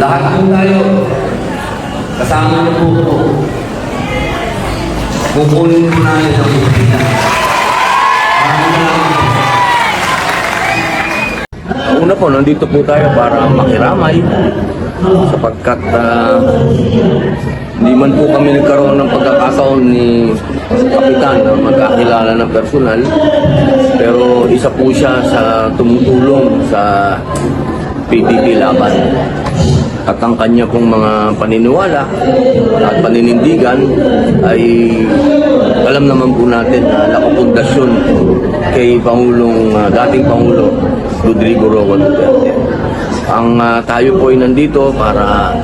Lahat po tayo, kasama niyo po po. Kukunin po namin ang bukina. Una po, nandito po tayo para makiramay sapagkat hindi man po kami nagkaroon ng pagkakataon ni Kapitan na magkakilala ng personal, pero isa po siya sa tumutulong sa PDP laban. At ang kanya pong mga paniniwala at paninindigan ay alam naman po natin na nakapundasyon kay dating Pangulo Rodrigo Roa Duterte. Ang tayo po ay nandito para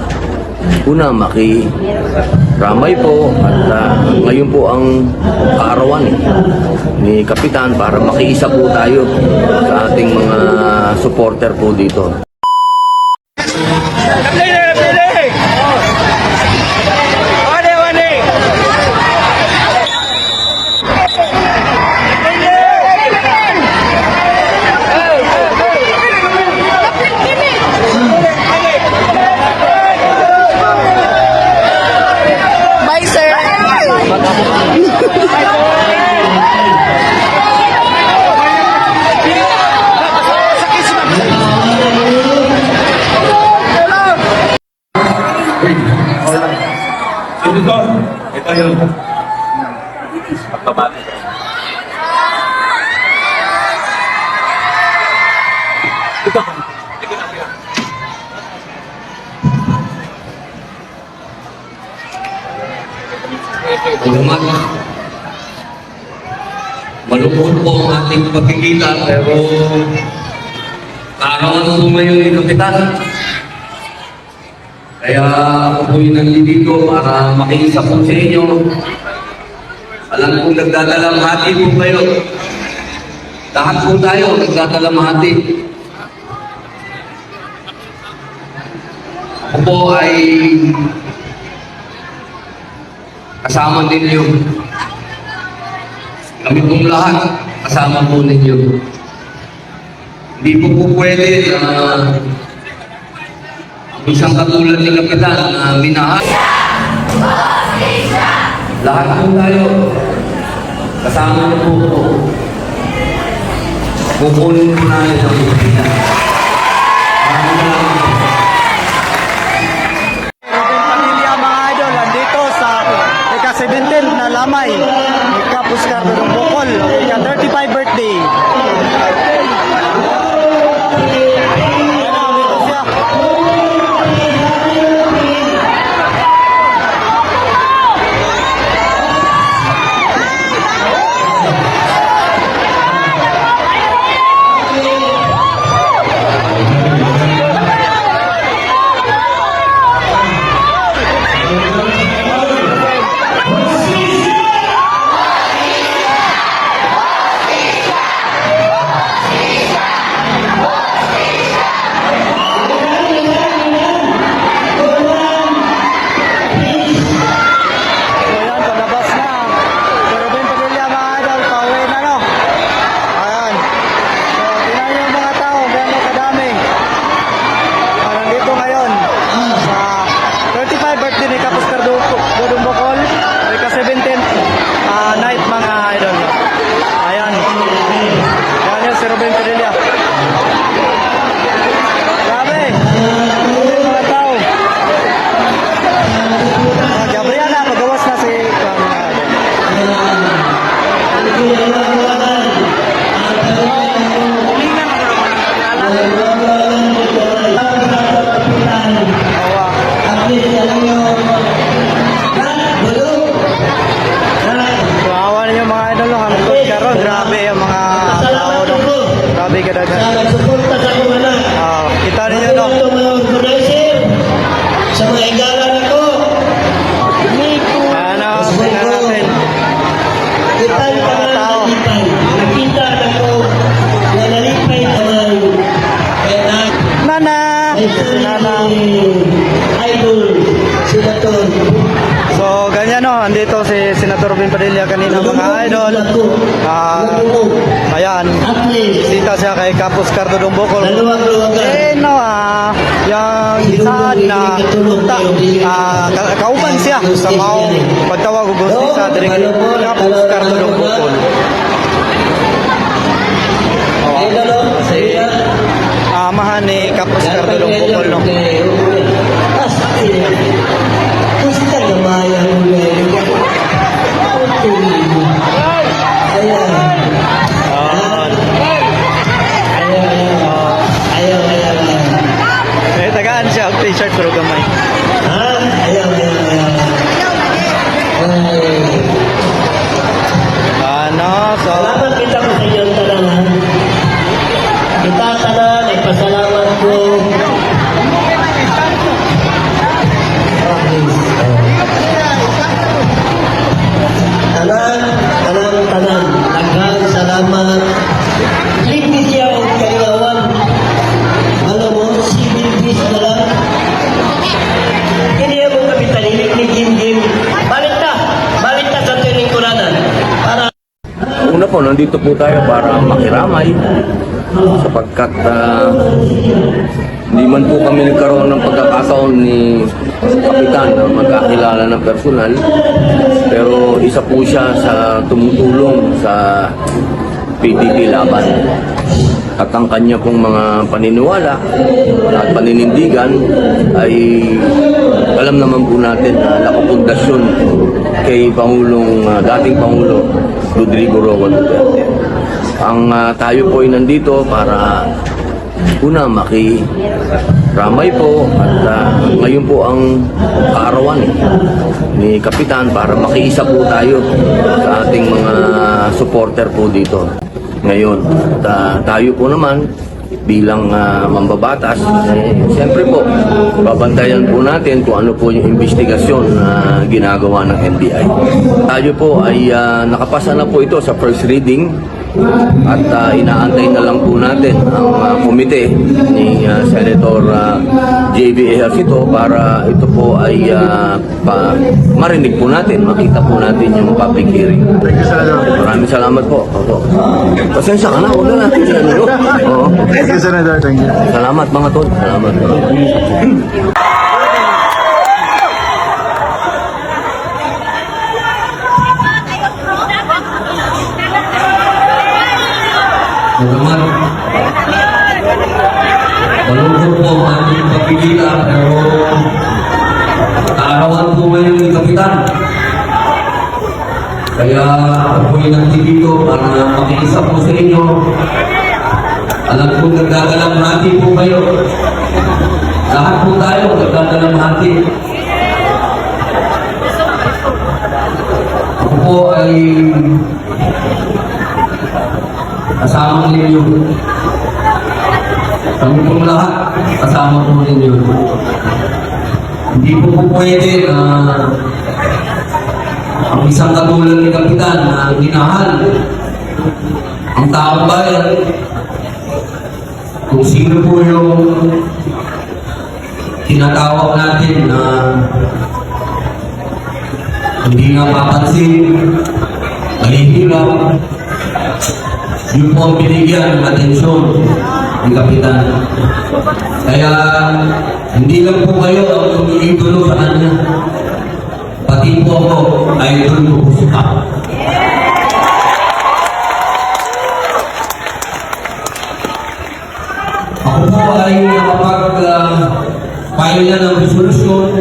una makiramay po at ngayon po ang kaarawan ni Kapitan para makiisa po tayo sa ating mga supporter po dito. Ito yun. Pagpapati. Ito. Umaga. Malungkot po ang ating pagkikita, pero kaarawan po ngayon ni Kapitan. Kaya ako po yung nandito para makiisa po sa inyo. Alam kong nagdadalamhati po kayo. Lahat po tayo nagdadalamhati. Ako po ay kasama ninyo. Kami pong lahat kasama po ninyo. Hindi po pwede na isang katulad ni Kapitan na minahal. Lahat po tayo, kasama niyo po po. Kukunin po namin ang bukina. Pamilya mga idol, andito sa ika-17 na lamay ni Kapus Cardo ng Bocol, ika-35 birthday. Kita ninyo no. Sa mga igala na ko. Ano, tingnan natin. Kita yung mga nalipay. Nakita na ko na nalipay naman. Kaya Nana! Nana! idol sila to. So, ganyan no. Andito si Senator Robin Padilla kanina mga idol. Ayan. Bisita siya kay Kapus Cardo ng Bocol. Naluwag-luwagan. No yung isahan na sa mao pagtawag og hostesa diri kay Kap Oscar Dudong Bukol. Ay, lalo, sa iya. Amahan ni Kap Oscar Dudong Bukol no. Gusto ka maya mo ngayon. Ayan. Ayaw. Eh tagaan siya og t-shirt pero gamay. Ha? Ayaw. Ano so Salamat kita ko sa iyong tanan. Kita tanan, ipasalamat ko. Tanan. Daghang salamat. Hindi siya ang kailangan. Alam mo, civil peace na lang. Hindi ako kapitalinig ni Jim. Balik na sa tiningkuranan. Para Una po, nandito po tayo para makiramay sapagkat hindi man po kami nagkaroon ng pagkakataon ni Kapitan na magkakilala ng personal, pero isa po siya sa tumutulong sa PDP laban. At ang kanya pong mga paniniwala at paninindigan ay alam naman po natin na nakapundasyon kay dating Pangulo Rodrigo Roa Duterte. Ang tayo po ay nandito para una makiramay po at ngayon po ang kaarawan ni Kapitan para makiisa po tayo sa ating mga supporter po dito ngayon. At tayo po naman bilang mambabatas, siyempre po babantayan po natin kung ano po yung investigasyon na ginagawa ng NBI. Tayo po ay nakapasa na po ito sa first reading at inaantay na lang po natin ang komite ni Senator J.B. Ejercito para ito po ay marinig po natin, makita po natin yung public hearing. Thank you, Senator. Maraming salamat po. Opo. Pasensya ka na, una natin yan. Oo. Thank you, Senator. Thank you. Salamat mga tol. Salamat. Salamat. Malungkot po ang ating pagpipila, pero kaarawan po ngayon ni Kapitan. Kaya ako po'y nandito para makiisa po sa inyo. Alam ko nagdadalamhati po kayo. Lahat po tayo nagdadalamhati. Ako po ay kasama ninyo. Kami pong lahat kasama po ninyo. Hindi po pwede na ang isang katulad ni Kapitan na ginahal ang taong bayan, kung sino po yung tinatawag natin na hindi na mapansin, malihirap, yun po ang binigyan ng atensyon ni Kapitan. Kaya hindi lang po kayo ang idolo sa kanya, pati po ako ay idolo po siya. Ako po ay nakapag-file na ng resolusyon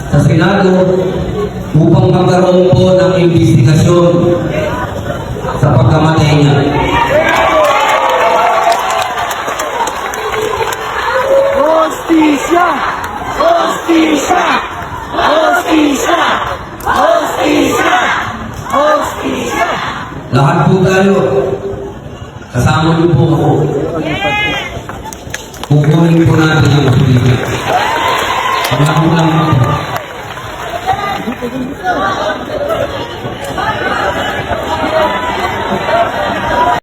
sa Senado upang magkaroon po ng investigasyon sa pagkamatay niya. Hostisya! Hostisya! Hostisya! Hostisya! Hostisya! Lahat po tayo, kasama niyo po ako. Kukunin po natin ang pagkakas. Pagkakas lang po.